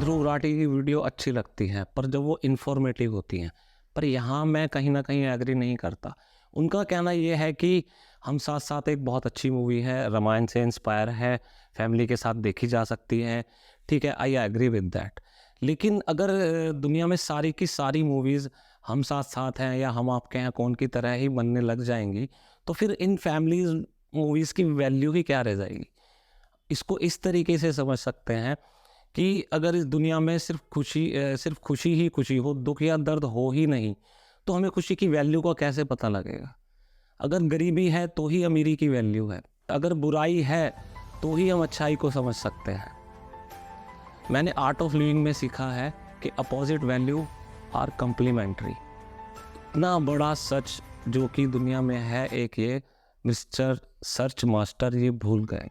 ध्रुव राठी की वीडियो अच्छी लगती हैं, पर जब वो इन्फॉर्मेटिव होती हैं। पर यहाँ मैं कहीं न कहीं एग्री नहीं करता। उनका कहना ये है कि हम साथ-साथ एक बहुत अच्छी मूवी है, रामायण से इंस्पायर है, फैमिली के साथ देखी जा सकती है। ठीक है, आई एग्री विद दैट। लेकिन अगर दुनिया में सारी की सारी मूवीज़ हम साथ-साथ हैं या हम आपके हैं कौन की तरह ही बनने लग जाएँगी, तो फिर इन फैमिलीज़ मूवीज़ की वैल्यू ही क्या रह जाएगी? इसको इस तरीके से समझ सकते हैं कि अगर इस दुनिया में सिर्फ खुशी ही खुशी हो, दुख या दर्द हो ही नहीं, तो हमें खुशी की वैल्यू का कैसे पता लगेगा? अगर गरीबी है तो ही अमीरी की वैल्यू है, अगर बुराई है तो ही हम अच्छाई को समझ सकते हैं। मैंने आर्ट ऑफ लिविंग में सीखा है कि अपोजिट वैल्यू आर कम्प्लीमेंट्री। इतना बड़ा सच जो कि दुनिया में है, एक ये मिस्टर सर्च मास्टर ये भूल गए।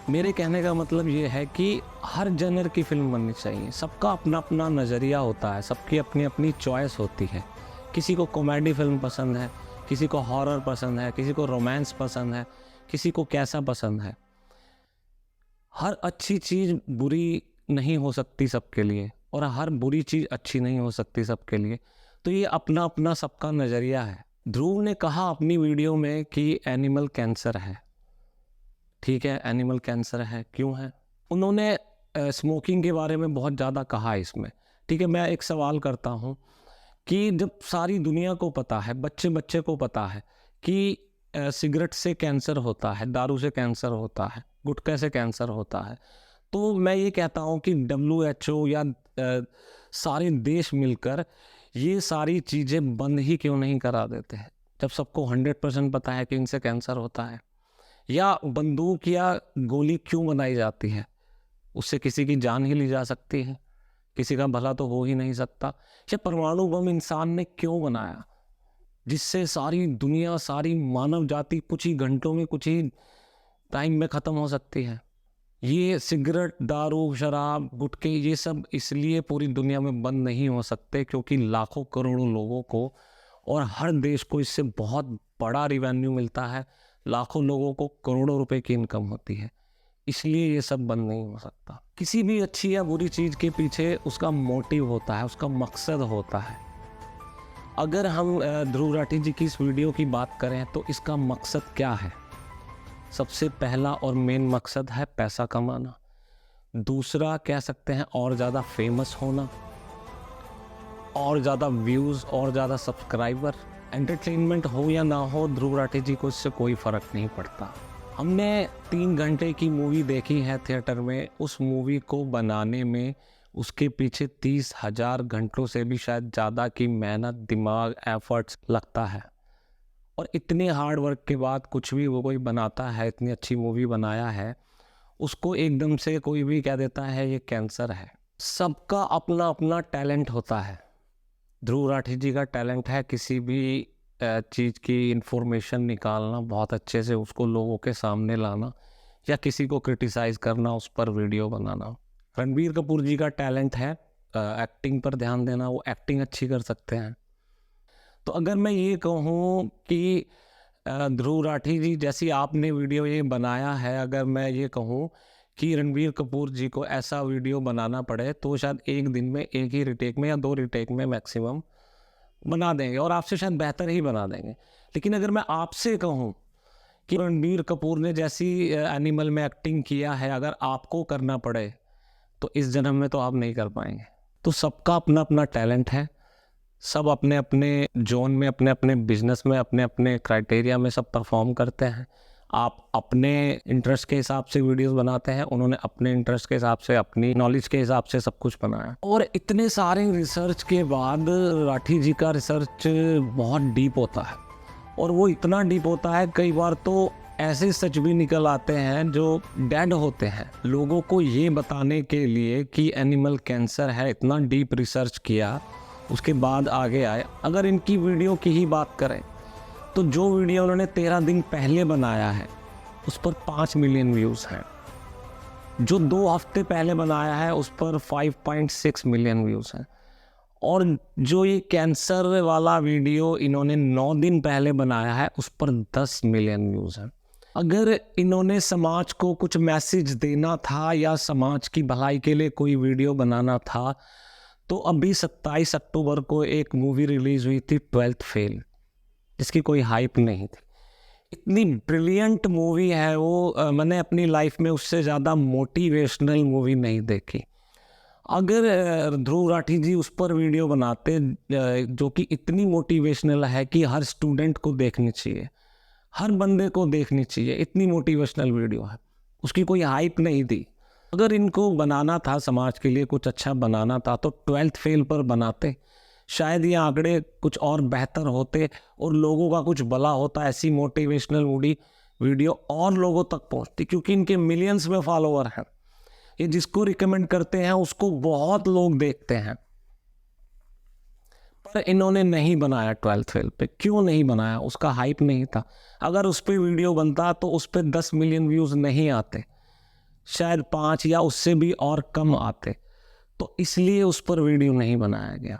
मेरे कहने का मतलब ये है कि हर जनर की फ़िल्म बननी चाहिए। सबका अपना अपना नज़रिया होता है, सबकी अपनी अपनी चॉइस होती है। किसी को कॉमेडी फ़िल्म पसंद है, किसी को हॉरर पसंद है, किसी को रोमांस पसंद है, किसी को कैसा पसंद है। हर अच्छी चीज़ बुरी नहीं हो सकती सबके लिए, और हर बुरी चीज़ अच्छी नहीं हो सकती सबके लिए। तो ये अपना अपना सबका नज़रिया है। ध्रुव ने कहा अपनी वीडियो में कि एनिमल कैंसर है। ठीक है, एनिमल कैंसर है, क्यों है? उन्होंने स्मोकिंग के बारे में बहुत ज़्यादा कहा है इसमें। ठीक है, मैं एक सवाल करता हूँ कि जब सारी दुनिया को पता है, बच्चे-बच्चे को पता है कि सिगरेट से कैंसर होता है, दारू से कैंसर होता है, गुटखे से कैंसर होता है, तो मैं ये कहता हूँ कि WHO या सारे देश मिलकर ये सारी चीज़ें बंद ही क्यों नहीं करा देते हैं? जब सबको 100% पता है कि इनसे कैंसर होता है। या बंदूक या गोली क्यों बनाई जाती है? उससे किसी की जान ही ली जा सकती है, किसी का भला तो हो ही नहीं सकता। या परमाणु बम इंसान ने क्यों बनाया, जिससे सारी दुनिया, सारी मानव जाति कुछ ही घंटों में, कुछ ही टाइम में ख़त्म हो सकती है। ये सिगरेट, दारू, शराब, गुटखे ये सब इसलिए पूरी दुनिया में बंद नहीं हो सकते क्योंकि लाखों करोड़ों लोगों को और हर देश को इससे बहुत बड़ा रिवेन्यू मिलता है। लाखों लोगों को करोड़ों रुपए की इनकम होती है, इसलिए ये सब बंद नहीं हो सकता। किसी भी अच्छी या बुरी चीज़ के पीछे उसका मोटिव होता है, उसका मकसद होता है। अगर हम ध्रुव राठी जी की इस वीडियो की बात करें तो इसका मकसद क्या है? सबसे पहला और मेन मकसद है पैसा कमाना। दूसरा कह सकते हैं और ज़्यादा फेमस होना, और ज़्यादा व्यूज़, और ज़्यादा सब्सक्राइबर। एंटरटेनमेंट हो या ना हो, ध्रुव राठी जी को इससे कोई फ़र्क नहीं पड़ता। हमने 3 घंटे की मूवी देखी है थिएटर में, उस मूवी को बनाने में उसके पीछे 30,000 घंटों से भी शायद ज़्यादा की मेहनत, दिमाग, एफर्ट्स लगता है। और इतने हार्ड वर्क के बाद कुछ भी वो कोई बनाता है, इतनी अच्छी मूवी बनाया है, उसको एकदम से कोई भी कह देता है ये कैंसर है। सबका अपना अपना टैलेंट होता है। ध्रुव राठी जी का टैलेंट है किसी भी चीज़ की इंफॉर्मेशन निकालना, बहुत अच्छे से उसको लोगों के सामने लाना, या किसी को क्रिटिसाइज़ करना, उस पर वीडियो बनाना। रणबीर कपूर जी का टैलेंट है एक्टिंग पर ध्यान देना, वो एक्टिंग अच्छी कर सकते हैं। तो अगर मैं ये कहूँ कि ध्रुव राठी जी जैसी आपने वीडियो ये बनाया है, अगर मैं ये कहूँ कि रणबीर कपूर जी को ऐसा वीडियो बनाना पड़े तो शायद एक दिन में, एक ही रिटेक में या 2 रिटेक में मैक्सिमम बना देंगे, और आपसे शायद बेहतर ही बना देंगे। लेकिन अगर मैं आपसे कहूँ कि रणबीर कपूर ने जैसी एनिमल में एक्टिंग किया है, अगर आपको करना पड़े तो इस जन्म में तो आप नहीं कर पाएंगे। तो सबका अपना अपना टैलेंट है, सब अपने अपने जोन में, अपने अपने बिजनेस में, अपने अपने क्राइटेरिया में सब परफॉर्म करते हैं। आप अपने इंटरेस्ट के हिसाब से वीडियोस बनाते हैं, उन्होंने अपने इंटरेस्ट के हिसाब से, अपनी नॉलेज के हिसाब से सब कुछ बनाया। और इतने सारे रिसर्च के बाद राठी जी का रिसर्च बहुत डीप होता है, और वो इतना डीप होता है कई बार तो ऐसे सच भी निकल आते हैं जो डेड होते हैं। लोगों को ये बताने के लिए कि एनिमल कैंसर है, इतना डीप रिसर्च किया, उसके बाद आगे आए। अगर इनकी वीडियो की ही बात करें तो जो वीडियो उन्होंने 13 दिन पहले बनाया है उस पर 5 मिलियन व्यूज़ हैं। जो 2 हफ्ते पहले बनाया है उस पर 5.6 मिलियन व्यूज़ हैं। और जो ये कैंसर वाला वीडियो इन्होंने 9 दिन पहले बनाया है उस पर 10 मिलियन व्यूज़ हैं। अगर इन्होंने समाज को कुछ मैसेज देना था या समाज की भलाई के लिए कोई वीडियो बनाना था, तो अभी 27 अक्टूबर को एक मूवी रिलीज हुई थी 12th फेल, जिसकी कोई हाइप नहीं थी। इतनी ब्रिलियंट मूवी है वो, मैंने अपनी लाइफ में उससे ज़्यादा मोटिवेशनल मूवी नहीं देखी। अगर ध्रुव राठी जी उस पर वीडियो बनाते जो कि इतनी मोटिवेशनल है कि हर स्टूडेंट को देखनी चाहिए, हर बंदे को देखनी चाहिए, इतनी मोटिवेशनल वीडियो है, उसकी कोई हाइप नहीं थी। अगर इनको बनाना था समाज के लिए कुछ अच्छा बनाना था तो 12th फेल पर बनाते, शायद ये आंकड़े कुछ और बेहतर होते और लोगों का कुछ भला होता। ऐसी मोटिवेशनल वीडियो और लोगों तक पहुंचती, क्योंकि इनके मिलियंस में फॉलोवर हैं। ये जिसको रिकमेंड करते हैं उसको बहुत लोग देखते हैं। पर इन्होंने नहीं बनाया 12th फेल पे। क्यों नहीं बनाया? उसका हाइप नहीं था। अगर उस पर वीडियो बनता तो उस पर 10 मिलियन व्यूज़ नहीं आते, शायद 5 या उससे भी और कम आते। तो इसलिए उस पर वीडियो नहीं बनाया गया।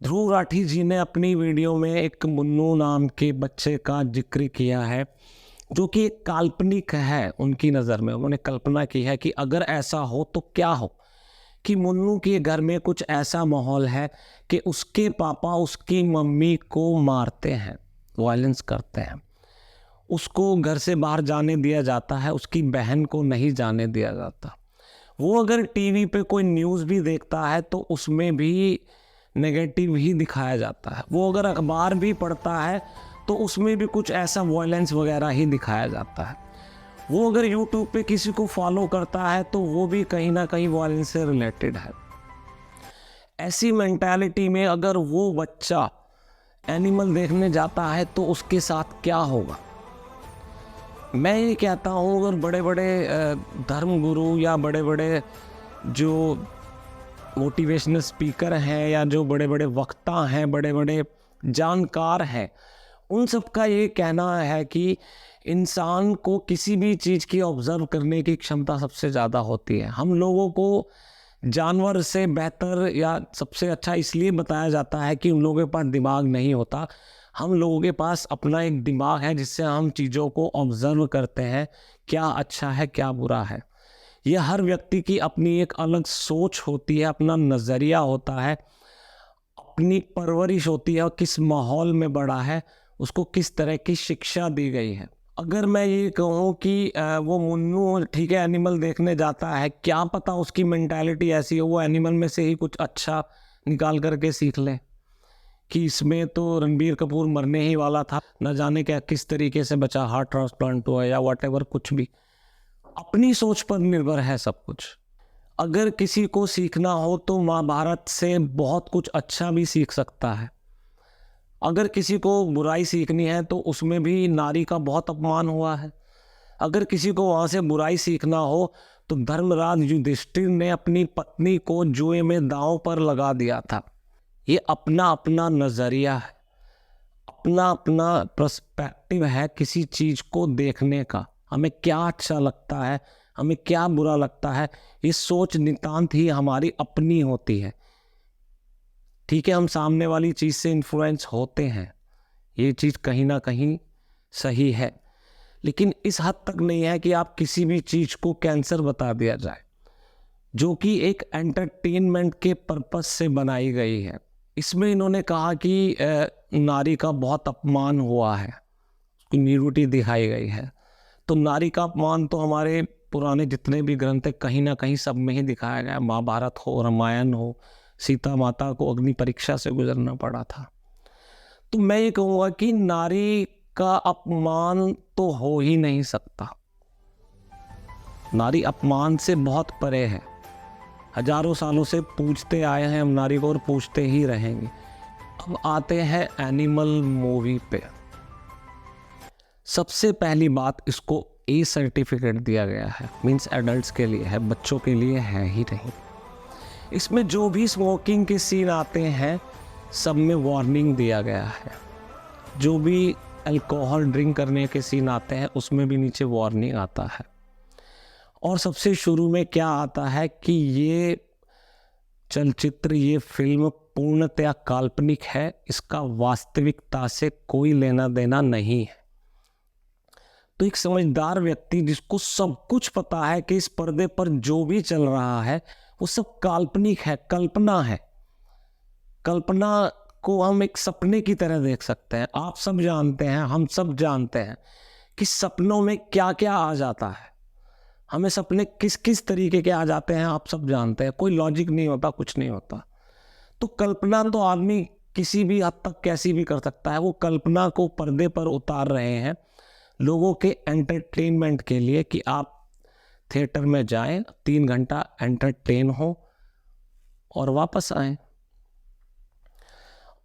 ध्रुव राठी जी ने अपनी वीडियो में एक मुन्नू नाम के बच्चे का जिक्र किया है, जो कि एक काल्पनिक है उनकी नज़र में। उन्होंने कल्पना की है कि अगर ऐसा हो तो क्या हो, कि मुन्नू के घर में कुछ ऐसा माहौल है कि उसके पापा उसकी मम्मी को मारते हैं, वायलेंस करते हैं, उसको घर से बाहर जाने दिया जाता है, उसकी बहन को नहीं जाने दिया जाता। वो अगर टीवी पे कोई न्यूज़ भी देखता है तो उसमें भी नेगेटिव ही दिखाया जाता है। वो अगर अखबार भी पढ़ता है तो उसमें भी कुछ ऐसा वायलेंस वगैरह ही दिखाया जाता है। वो अगर यूट्यूब पे किसी को फॉलो करता है तो वो भी कहीं ना कहीं वायलेंस से रिलेटेड है। ऐसी मेंटालिटी में अगर वो बच्चा एनिमल देखने जाता है तो उसके साथ क्या होगा? मैं ये कहता हूँ, अगर बड़े बड़े धर्म गुरु या बड़े बड़े जो मोटिवेशनल स्पीकर हैं या जो बड़े बड़े वक्ता हैं, बड़े बड़े जानकार हैं, उन सब का ये कहना है कि इंसान को किसी भी चीज़ की ऑब्ज़र्व करने की क्षमता सबसे ज़्यादा होती है। हम लोगों को जानवर से बेहतर या सबसे अच्छा इसलिए बताया जाता है कि उन लोगों के पास दिमाग नहीं होता। हम लोगों के पास अपना एक दिमाग है जिससे हम चीज़ों को ऑब्ज़र्व करते हैं, क्या अच्छा है क्या बुरा है। ये हर व्यक्ति की अपनी एक अलग सोच होती है, अपना नज़रिया होता है, अपनी परवरिश होती है और किस माहौल में बड़ा है, उसको किस तरह की शिक्षा दी गई है। अगर मैं ये कहूँ कि वो मुन्नू ठीक है एनिमल देखने जाता है, क्या पता उसकी मेंटालिटी ऐसी हो, वो एनिमल में से ही कुछ अच्छा निकाल करके सीख ले कि इसमें तो रणबीर कपूर मरने ही वाला था, न जाने क्या किस तरीके से बचा, हार्ट ट्रांसप्लांट हुआ या व्हाटएवर, कुछ भी अपनी सोच पर निर्भर है सब कुछ। अगर किसी को सीखना हो तो महाभारत से बहुत कुछ अच्छा भी सीख सकता है। अगर किसी को बुराई सीखनी है तो उसमें भी नारी का बहुत अपमान हुआ है। अगर किसी को वहाँ से बुराई सीखना हो तो धर्मराज युधिष्ठिर ने अपनी पत्नी को जुए में दांव पर लगा दिया था। ये अपना अपना नज़रिया है, अपना अपना पर्सपेक्टिव है किसी चीज़ को देखने का। हमें क्या अच्छा लगता है, हमें क्या बुरा लगता है, ये सोच नितांत ही हमारी अपनी होती है। ठीक है, हम सामने वाली चीज़ से इन्फ्लुएंस होते हैं, ये चीज़ कहीं ना कहीं सही है, लेकिन इस हद तक नहीं है कि आप किसी भी चीज़ को कैंसर बता दिया जाए, जो कि एक एंटरटेनमेंट के पर्पस से बनाई गई है। इसमें इन्होंने कहा कि नारी का बहुत अपमान हुआ है, उसकी न्यूडिटी दिखाई गई है। तो नारी का अपमान तो हमारे पुराने जितने भी ग्रंथ है कहीं ना कहीं सब में ही दिखाया गया। महाभारत हो, रामायण हो, सीता माता को अग्नि परीक्षा से गुजरना पड़ा था। तो मैं ये कहूँगा कि नारी का अपमान तो हो ही नहीं सकता। नारी अपमान से बहुत परे है। हजारों सालों से पूछते आए हैं हम नारी को और पूछते ही रहेंगे। अब आते हैं एनिमल मूवी पे। सबसे पहली बात, इसको ए सर्टिफिकेट दिया गया है, मींस एडल्ट्स के लिए है, बच्चों के लिए है ही नहीं। इसमें जो भी स्मोकिंग के सीन आते हैं सब में वार्निंग दिया गया है। जो भी अल्कोहल ड्रिंक करने के सीन आते हैं उसमें भी नीचे वार्निंग आता है। और सबसे शुरू में क्या आता है कि ये चलचित्र, ये फिल्म पूर्णतया काल्पनिक है, इसका वास्तविकता से कोई लेना देना नहीं है। तो एक समझदार व्यक्ति जिसको सब कुछ पता है कि इस पर्दे पर जो भी चल रहा है वो सब काल्पनिक है, कल्पना है। कल्पना को हम एक सपने की तरह देख सकते हैं। आप सब जानते हैं, हम सब जानते हैं कि सपनों में क्या क्या आ जाता है। हमें सपने किस किस तरीके के आ जाते हैं आप सब जानते हैं। कोई लॉजिक नहीं होता, कुछ नहीं होता। तो कल्पना तो आदमी किसी भी हद तक कैसी भी कर सकता है। वो कल्पना को पर्दे पर उतार रहे हैं लोगों के एंटरटेनमेंट के लिए कि आप थिएटर में जाएं, 3 घंटा एंटरटेन हो और वापस आएं।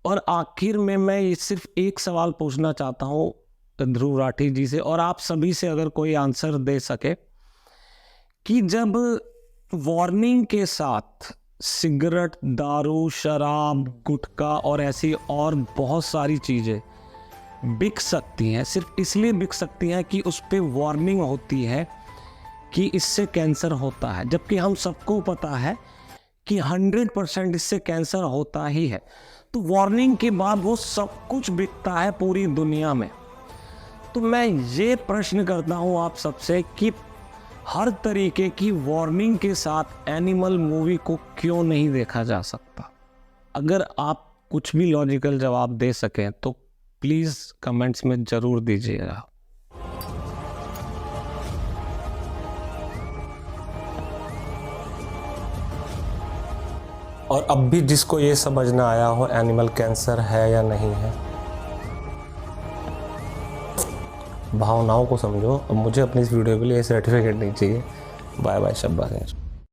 और आखिर में मैं सिर्फ एक सवाल पूछना चाहता हूं ध्रुव राठी जी से, और आप सभी से अगर कोई आंसर दे सके, कि जब वार्निंग के साथ सिगरेट, दारू, शराब, गुटखा और ऐसी और बहुत सारी चीज़ें बिक सकती हैं, सिर्फ इसलिए बिक सकती हैं कि उस पर वार्निंग होती है कि इससे कैंसर होता है, जबकि हम सबको पता है कि 100% इससे कैंसर होता ही है, तो वार्निंग के बाद वो सब कुछ बिकता है पूरी दुनिया में। तो मैं ये प्रश्न करता हूँ आप सबसे कि हर तरीके की वार्निंग के साथ एनिमल मूवी को क्यों नहीं देखा जा सकता? अगर आप कुछ भी लॉजिकल जवाब दे सकें तो प्लीज़ कमेंट्स में ज़रूर दीजिएगा। और अब भी जिसको ये समझ ना आया हो एनिमल कैंसर है या नहीं है, भावनाओं को समझो। अब मुझे अपनी इस वीडियो के लिए सर्टिफिकेट नहीं चाहिए। बाय बाय, शब्बा खैर।